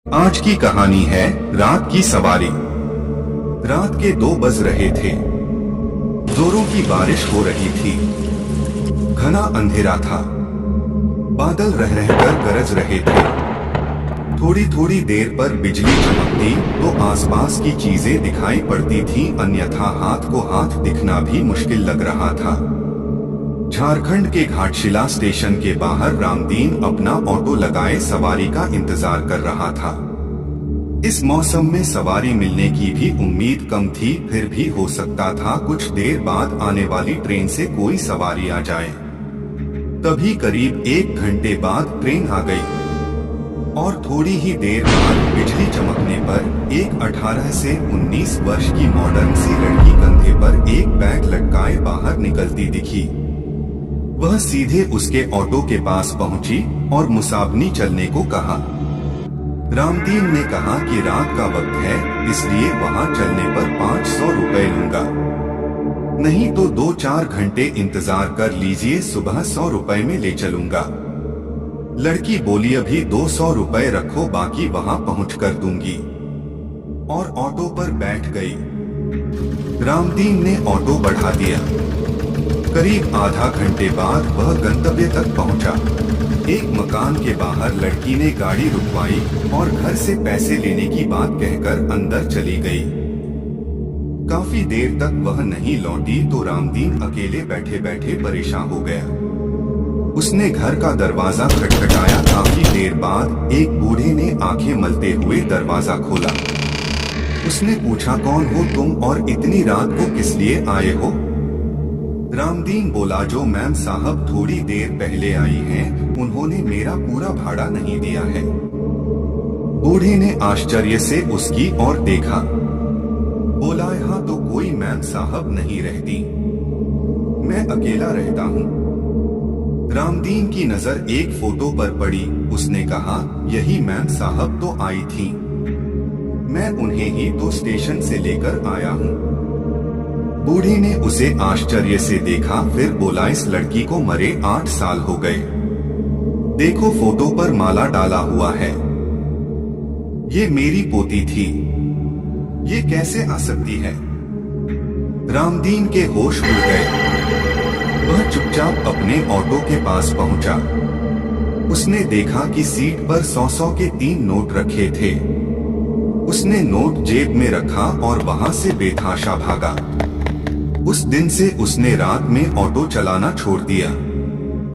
आज की कहानी है रात की सवारी। रात के 2 बज रहे थे। जोरों की बारिश हो रही थी। घना अंधेरा था। बादल रह रहकर गरज रहे थे। थोड़ी थोड़ी देर पर बिजली चमकती तो आसपास की चीजें दिखाई पड़ती थीं, अन्यथा हाथ को हाथ दिखना भी मुश्किल लग रहा था। झारखंड के घाटशिला स्टेशन के बाहर रामदीन अपना ऑटो लगाए सवारी का इंतजार कर रहा था। इस मौसम में सवारी मिलने की भी उम्मीद कम थी, फिर भी हो सकता था कुछ देर बाद आने वाली ट्रेन से कोई सवारी आ जाए। तभी करीब 1 घंटे बाद ट्रेन आ गई और थोड़ी ही देर बाद बिजली चमकने पर एक 18 से 19 वर्ष की मॉडर्न सी लड़की कंधे पर एक बैग लटकाए बाहर निकलती दिखी। वह सीधे उसके ऑटो के पास पहुंची और मुसाबनी चलने को कहा। रामदीन ने कहा कि रात का वक्त है, इसलिए वहां चलने पर 500 रुपए लूंगा, नहीं तो 2-4 घंटे इंतजार कर लीजिए, सुबह 100 रुपए में ले चलूंगा। लड़की बोली अभी 200 रुपए रखो, बाकी वहां पहुंच कर दूंगी, और ऑटो पर बैठ गई। रामदीन ने ऑटो बढ़ा दिया। करीब आधा घंटे बाद वह गंतव्य तक पहुंचा। एक मकान के बाहर लड़की ने गाड़ी रुकवाई और घर से पैसे लेने की बात कहकर अंदर चली गई। काफी देर तक वह नहीं लौटी तो रामदीन अकेले बैठे बैठे परेशान हो गया। उसने घर का दरवाजा खटखटाया। काफी देर बाद एक बूढ़े ने आंखें मलते हुए दरवाजा खोला। उसने पूछा, कौन हो तुम और इतनी रात को किस लिए आए हो? रामदीन बोला, जो मैम साहब थोड़ी देर पहले आई हैं, उन्होंने मेरा पूरा भाड़ा नहीं दिया है। बूढ़े ने आश्चर्य से उसकी ओर देखा। बोला, यहाँ तो कोई मैम साहब नहीं रहती, मैं अकेला रहता हूँ। रामदीन की नजर एक फोटो पर पड़ी। उसने कहा, यही मैम साहब तो आई थी, मैं उन्हें ही तो स्टेशन से लेकर आया हूँ। बूढ़े ने उसे आश्चर्य से देखा, फिर बोला, इस लड़की को मरे 8 साल हो गए, देखो फोटो पर माला डाला हुआ है, ये मेरी पोती थी, ये कैसे आ सकती है? रामदीन के होश उड़ गए। वह चुपचाप अपने ऑटो के पास पहुंचा। उसने देखा कि सीट पर 100-100 के 3 नोट रखे थे। उसने नोट जेब में रखा और वहां से बेतहाशा भागा। उस दिन से उसने रात में ऑटो चलाना छोड़ दिया।